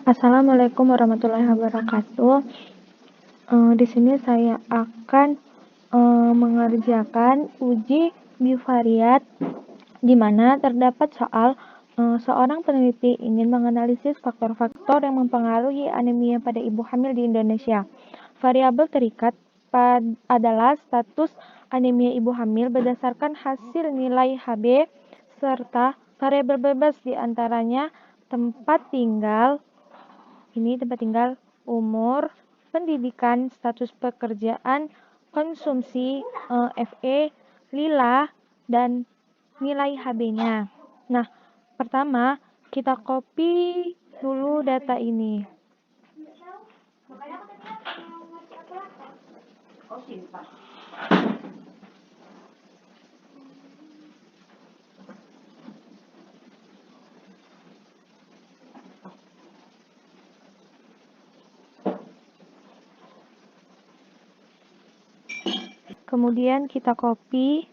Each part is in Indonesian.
Assalamualaikum warahmatullahi wabarakatuh. Di sini saya akan mengerjakan uji bivariat di mana terdapat soal seorang peneliti ingin menganalisis faktor-faktor yang mempengaruhi anemia pada ibu hamil di Indonesia. Variabel terikat adalah status anemia ibu hamil berdasarkan hasil nilai HB serta variabel bebas diantaranya tempat tinggal, umur, pendidikan, status pekerjaan, konsumsi, FE, lila, dan nilai HB-nya. Nah, pertama kita copy dulu data ini. Kemudian kita copy.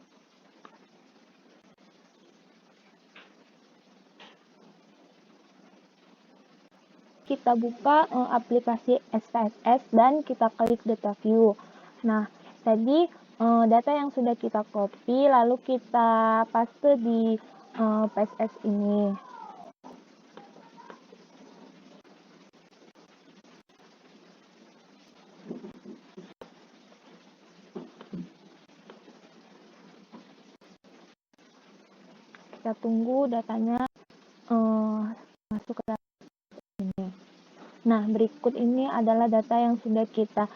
Kita buka aplikasi SPSS dan kita klik data view. Nah, tadi data yang sudah kita copy lalu kita paste di PSS ini. Kita tunggu datanya masuk ke data ini. Nah, berikut ini adalah data yang sudah kita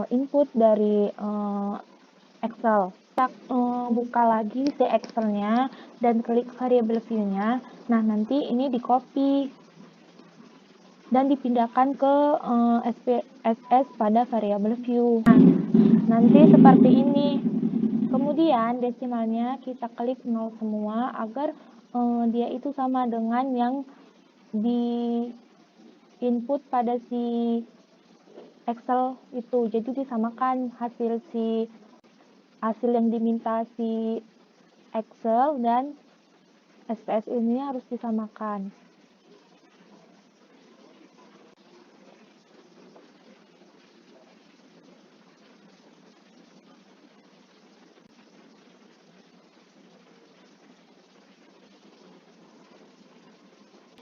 input dari Excel. Kita buka lagi si Excel-nya dan klik variable view-nya. Nah, nanti ini di-copy dan dipindahkan ke SPSS pada variable view. Nah, nanti seperti ini. Kemudian desimalnya kita klik 0 semua agar dia itu sama dengan yang di input pada si Excel itu. Jadi disamakan hasil yang diminta si Excel dan SPS ini harus disamakan.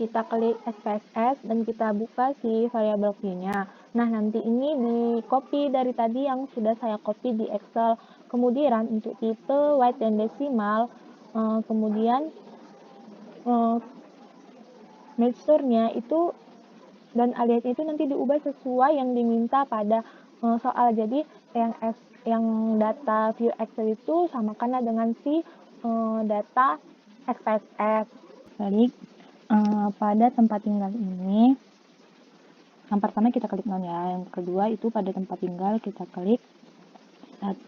Kita klik SPSS dan kita buka si variable view-nya. Nah, nanti ini di copy dari tadi yang sudah saya copy di Excel. Kemudian untuk tipe, white, dan desimal, kemudian mixture-nya itu dan aliasnya itu nanti diubah sesuai yang diminta pada soal. Jadi yang data view Excel itu samakanlah dengan si data SPSS. Klik pada tempat tinggal ini. Yang pertama kita klik 0 ya. Yang kedua itu pada tempat tinggal kita klik 1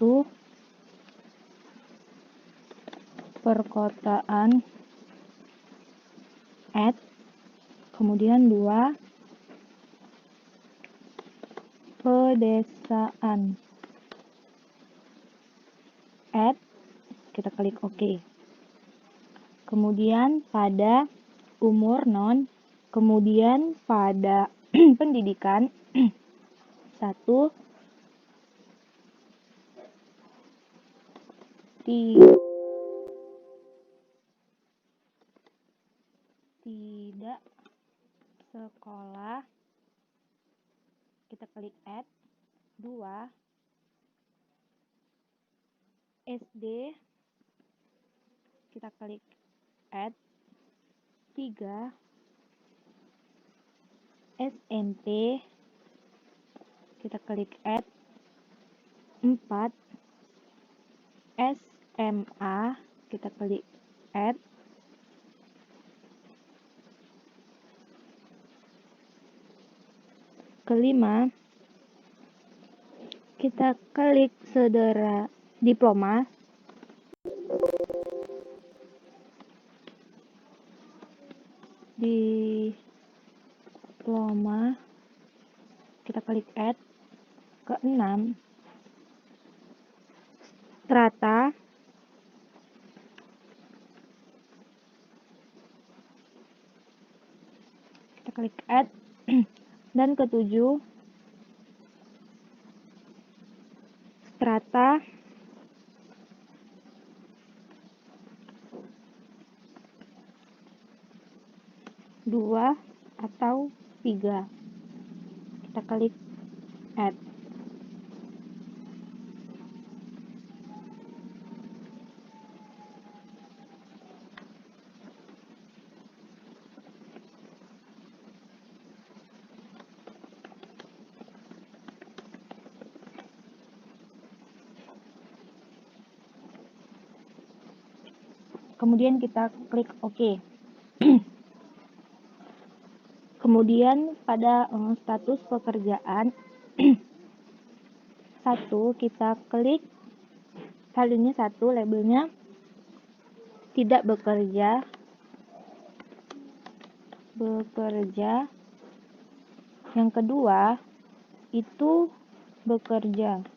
perkotaan add, kemudian 2 pedesaan add, kita klik OK. Kemudian pada umur non, kemudian pada pendidikan 1 tidak sekolah, kita klik add. 2 SD, kita klik add. 3 SMP, kita klik add. 4 SMA, kita klik add. Kelima, kita klik saudara diploma. Diploma, kita klik add. Keenam, strata, kita klik add. Dan ketujuh, strata dua atau 3. Kita klik add. Kemudian kita klik OK. Kemudian pada status pekerjaan 1 kita klik value-nya 1, labelnya tidak bekerja. Yang kedua itu bekerja.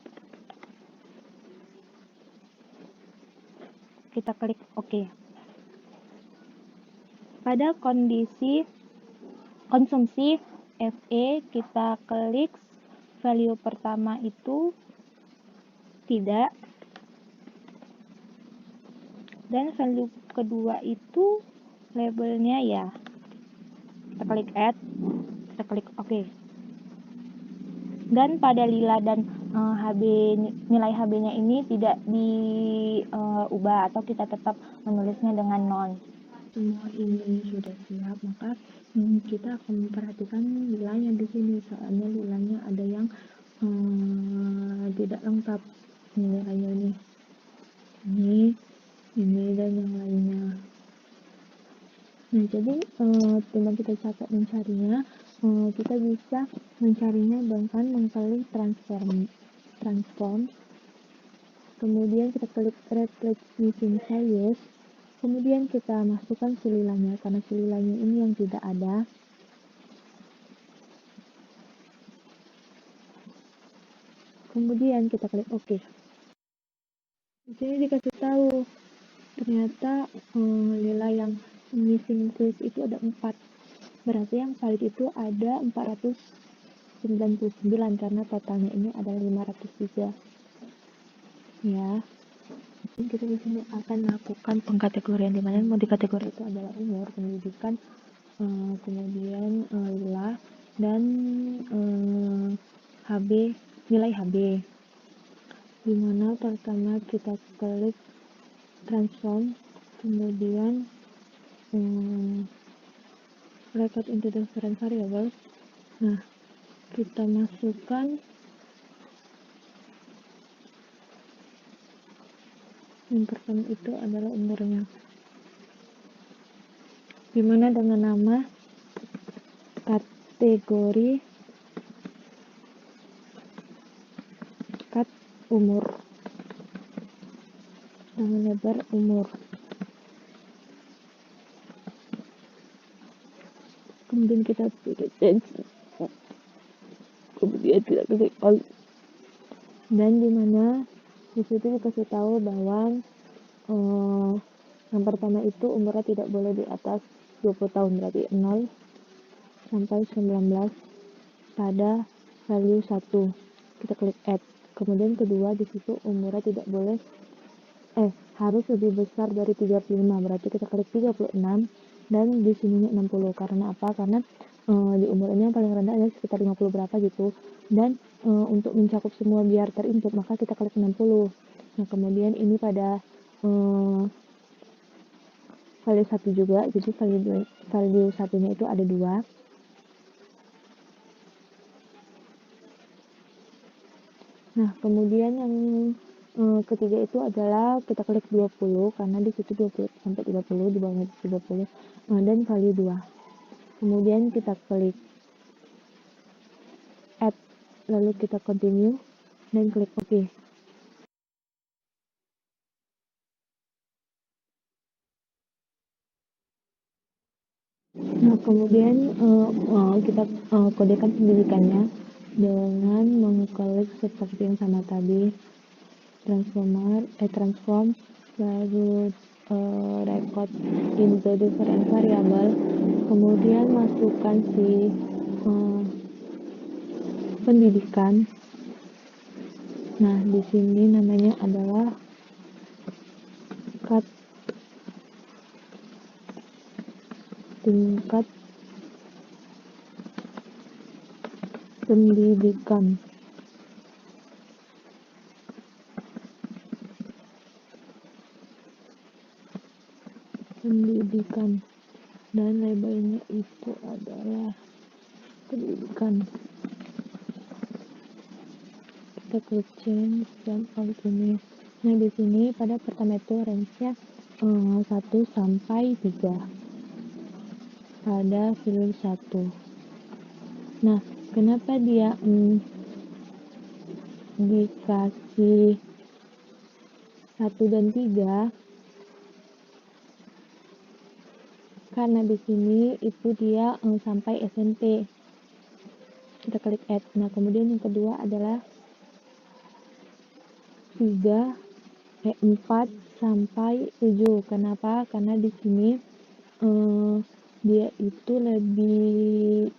Kita klik OK. Pada kondisi konsumsi FE kita klik value pertama itu tidak, dan value kedua itu labelnya ya. Kita klik add, kita klik OK. Dan pada Lila dan nilai HB-nya ini tidak diubah atau kita tetap menulisnya dengan non. Semua ini sudah siap, maka kita akan memperhatikan nilainya di sini. Soalnya nilainya ada yang tidak lengkap nilainya ini dan yang lainnya. Nah, jadi teman kita capek mencarinya, kita bisa mencarinya dengan mengklik transform, kemudian kita klik replace missing values. Kemudian kita masukkan sililanya, karena sililanya ini yang tidak ada. Kemudian kita klik OK. Di sini dikasih tahu, ternyata lila yang missing values itu ada 4. Berarti yang valid itu ada 499, karena totalnya ini ada 503. Ya. Kita di sini akan melakukan pengkategorian, di mana mau dikategori itu adalah umur, pendidikan, kemudian lila dan HB, nilai HB. Di mana pertama kita klik transform, kemudian record into different variables. Nah, kita masukkan yang pertama itu adalah umurnya, dimana dengan nama kategori kat umur, nama lebar umur. Kemudian kita pilih change, kemudian kita klik all, dan dimana disitu dikasih tahu bahwa yang pertama itu umurnya tidak boleh di atas 20 tahun, berarti 0 sampai 19 pada value 1. Kita klik add. Kemudian kedua disitu umurnya tidak boleh harus lebih besar dari 35, berarti kita klik 36, dan di sininya 60. Karena apa? Karena di umur ini yang paling rendah adalah sekitar 50 berapa gitu, dan untuk mencakup semua biar terinput maka kita klik 60. Nah, kemudian ini pada value 1 juga, jadi value satunya itu ada 2. Nah, kemudian yang ketiga itu adalah kita klik 20, karena di situ 20 sampai 30, di bawahnya 30, dan value 2. Kemudian kita klik add, lalu kita continue dan klik OK. Nah, kemudian kita kodekan pendidikannya dengan mengklik seperti yang sama tadi, transform, lalu record into different variable, kemudian masukkan si pendidikan. Nah, di sini namanya adalah tingkat pendidikan. Dan labelnya itu adalah pendidikan. Kita klik change dan alt ini. Nah, di sini pada pertama itu range-nya 1 sampai 3 pada fitur 1. Nah, kenapa dia dikasih 1 dan 3? Karena di sini itu dia sampai SMP. Kita klik add. Nah, kemudian yang kedua adalah 4 sampai 7. Kenapa? Karena di sini dia itu lebih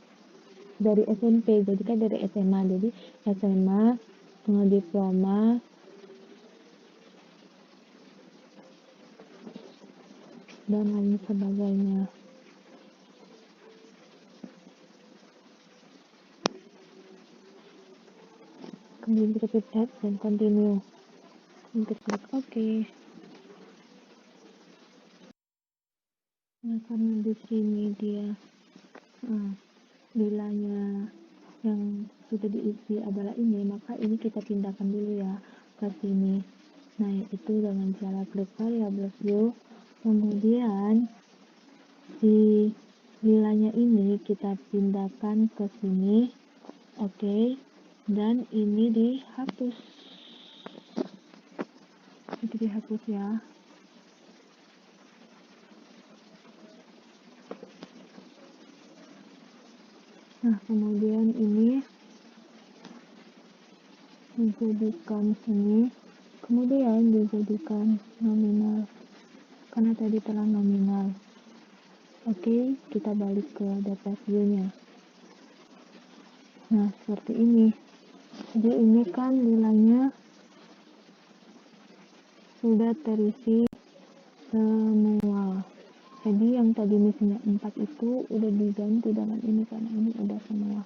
dari SMP, jadi kan dari SMA. Jadi SMA, diploma, dan lain sebagainya. Kemudian kita klik add dan continue. Kita klik OK. Nah, karena di sini dia nilainya yang sudah diisi adalah ini, maka ini kita pindahkan dulu ya ke sini. Nah, itu dengan cara klik variable view, kemudian si nilainya ini kita pindahkan ke sini. Oke. Dan ini dihapus. Itu dihapus ya. Nah, kemudian ini dijadikan sini, kemudian dijadikan nominal karena tadi telah nominal. Oke, kita balik ke data view-nya. Nah, seperti ini. Jadi ini kan nilainya sudah terisi semua. Jadi yang tadi misalnya 4 itu udah diganti dengan ini karena ini udah semua.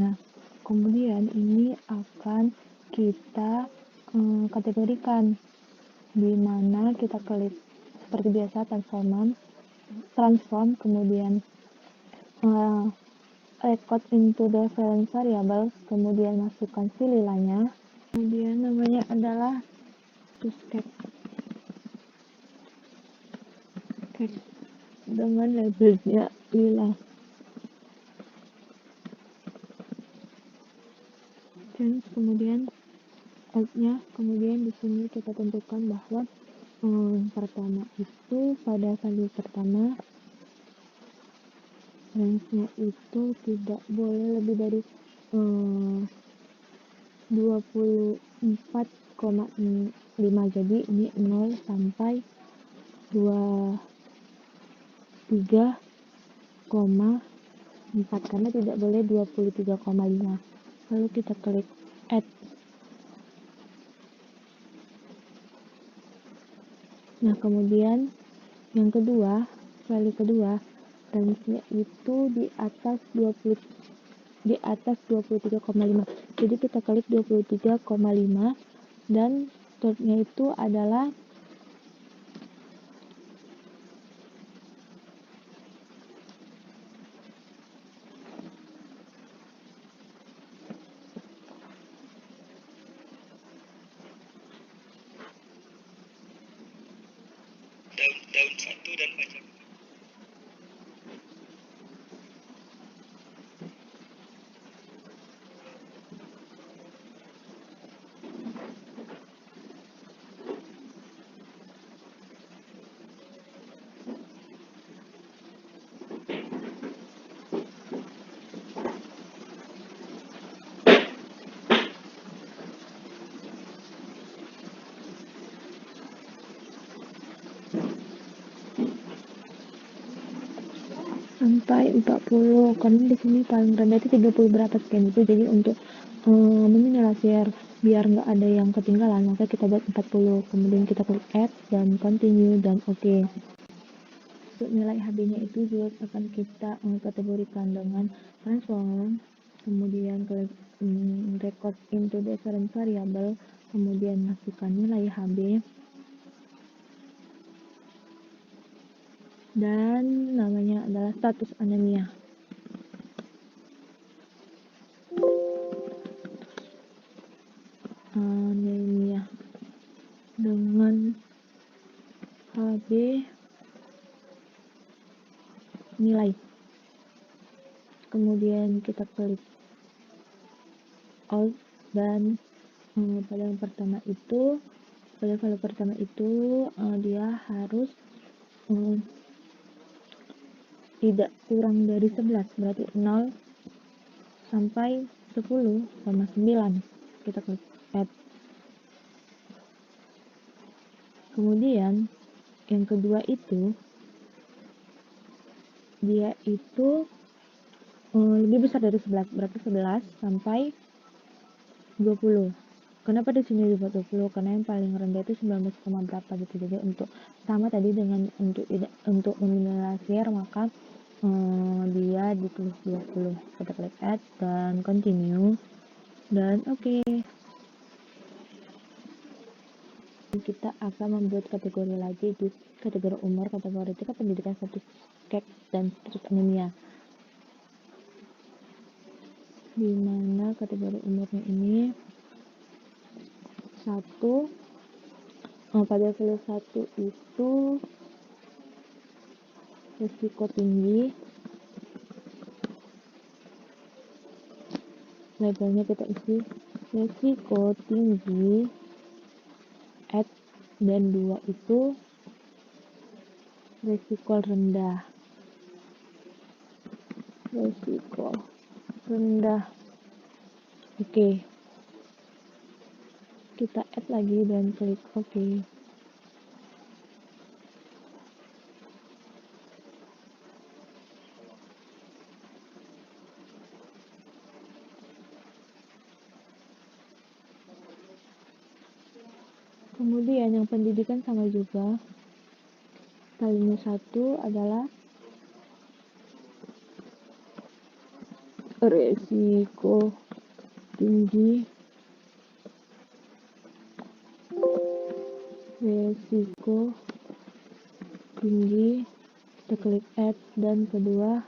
Nah, kemudian ini akan kita kategorikan, di mana kita klik seperti biasa transform, kemudian record into the reference variable, kemudian masukkan si nilainya, kemudian namanya adalah toScape dengan labelnya lila. Change, kemudian alt-nya, kemudian di sini kita tentukan bahwa pertama itu pada value pertama range-nya itu tidak boleh lebih dari 24,5. Jadi ini 0 sampai 23,4 karena tidak boleh 23,5. Lalu kita klik add. Nah, kemudian yang kedua, value kedua, range-nya itu di atas 23,5. Jadi kita klik 23,5 dan start-nya itu adalah daun 1 dan baca. sampai 40, karena di sini paling rendah itu 30 berapa sekian itu. Jadi untuk meminimalisir biar nggak ada yang ketinggalan, maka kita buat 40. Kemudian kita klik add dan continue dan oke. Untuk nilai HB-nya itu juga akan kita kategorikan dengan transform, kemudian klik record into different variable, kemudian masukkan nilai HB, dan namanya adalah status anemia. Anemia dengan HB nilai. Kemudian kita klik alt dan pada yang pertama itu dia harus tidak kurang dari 11, berarti 0 sampai 10,9. Kita klik add. Kemudian yang kedua itu dia itu lebih besar dari 11, berarti 11 sampai 20. Kenapa di sini dibuat 20? Karena yang paling rendah itu 19, berapa gitu. Jadi untuk sama tadi dengan untuk meminimalisir, maka dia ditulis 20. Kita klik add dan continue dan oke. Kita akan membuat kategori lagi di kategori umur, kategori tingkat pendidikan, status cek dan status anemia. Di mana kategori umurnya ini pada level 1 itu risiko tinggi, labelnya kita isi risiko tinggi add, dan 2 itu risiko rendah. Oke. Kita add lagi dan klik oke. Kemudian yang pendidikan sama juga. Kalinya 1 adalah risiko tinggi kita klik add, dan kedua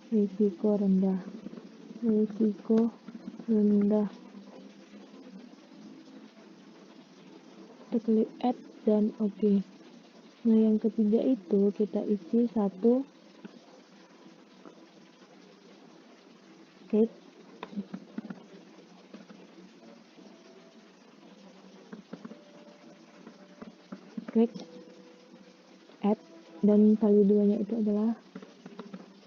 risiko rendah kita klik add dan oke. Nah yang ketiga itu kita isi 1 klik add, dan value 2 nya itu adalah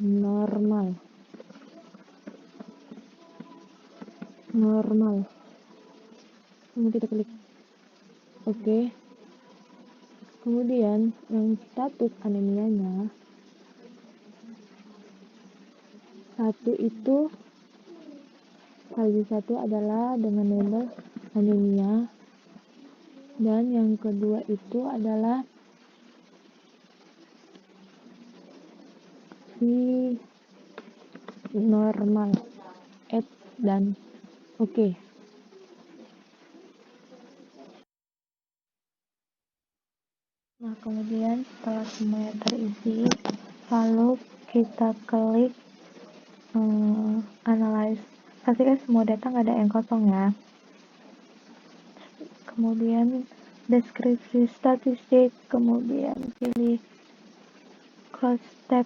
normal. Kemudian kita klik oke. Kemudian yang status anemianya 1 itu value 1 adalah dengan label anemia, dan yang kedua itu adalah si normal. Add dan oke. Nah kemudian setelah semuanya terisi, lalu kita klik analyze. Pastikan semua data nggak ada yang kosong ya. Kemudian deskripsi statistik, kemudian pilih close tab.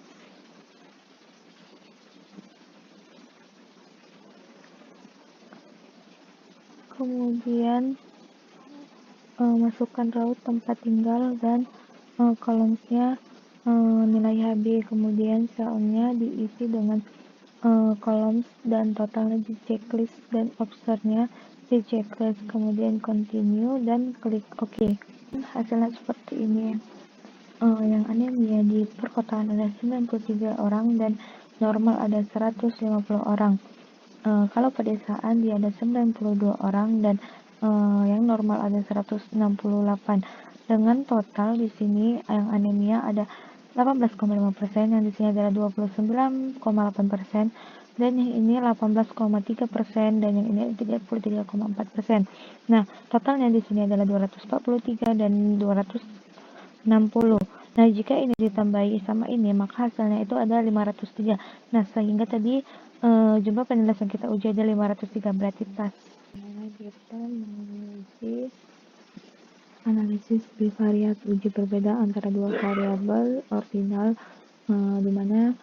Kemudian masukkan raut tempat tinggal dan kolomnya nilai HB, kemudian selnya diisi dengan kolom dan totalnya di checklist dan obsernya di checklist, kemudian continue dan klik OK. Hasilnya seperti ini. Yang anemia di perkotaan ada 93 orang dan normal ada 150 orang. Kalau pedesaan dia ada 92 orang dan yang normal ada 168. Dengan total di sini yang anemia ada 18,5%, yang di sini adalah 29,8%, dan yang ini 18,3%, dan yang ini 33,4%. Nah, totalnya di sini adalah 243 dan 260. Nah, jika ini ditambahi sama ini, maka hasilnya itu ada 503. Nah, sehingga tadi jumlah penjelasan kita uji ada 503, berarti pas. Nah, kita menguji analisis bivariat, uji perbedaan antara dua variabel ordinal, di mana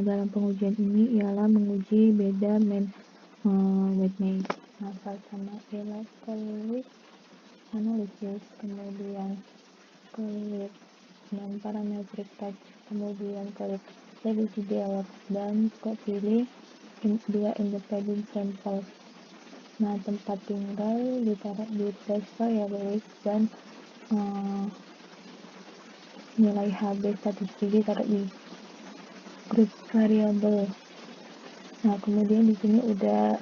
dalam pengujian ini ialah menguji beda weight. Nah, pertama ialah Collier analisis, kemudian Collier non-parametric touch, kemudian Collier revisi dialog, dan pilih dua independent samples. Nah, tempat tinggal ditaruh di test variable dan nilai HB statistik ditaruh di grup variabel. Nah, kemudian di sini udah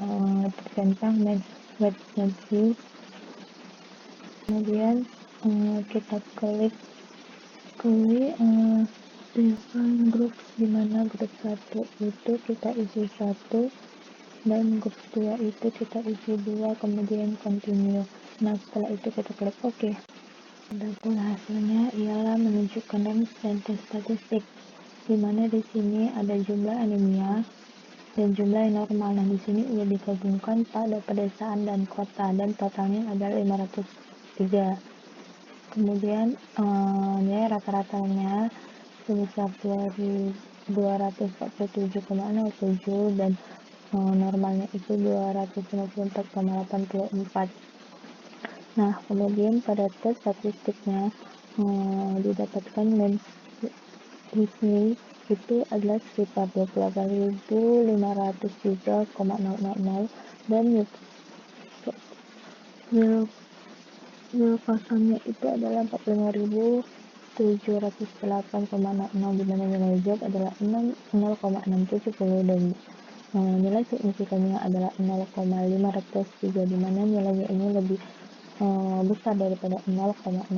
tercentang weight value. Kemudian kita klik define group, dimana grup 1 itu kita isi 1 dan grup 2 itu kita isi 2, kemudian continue. Nah, setelah itu kita klik OK. Adapun hasilnya ialah menunjukkan range dan statistik, dimana di sini ada jumlah anemia dan jumlah yang normal. Nah, di sini udah digabungkan pada pedesaan dan kota dan totalnya adalah 503. Kemudian nilai rata-ratanya sebesar 247,07 dan normalnya itu 254,84. Nah, kemudian pada tes statistiknya didapatkan di sini itu adalah sekitar 28.503,000 dan nil kosongnya itu adalah 45.708,00, di mana nilai Z adalah 0,670 dan nilai signifikannya adalah 0,503, di mana nilainya ini lebih besar daripada 0,05.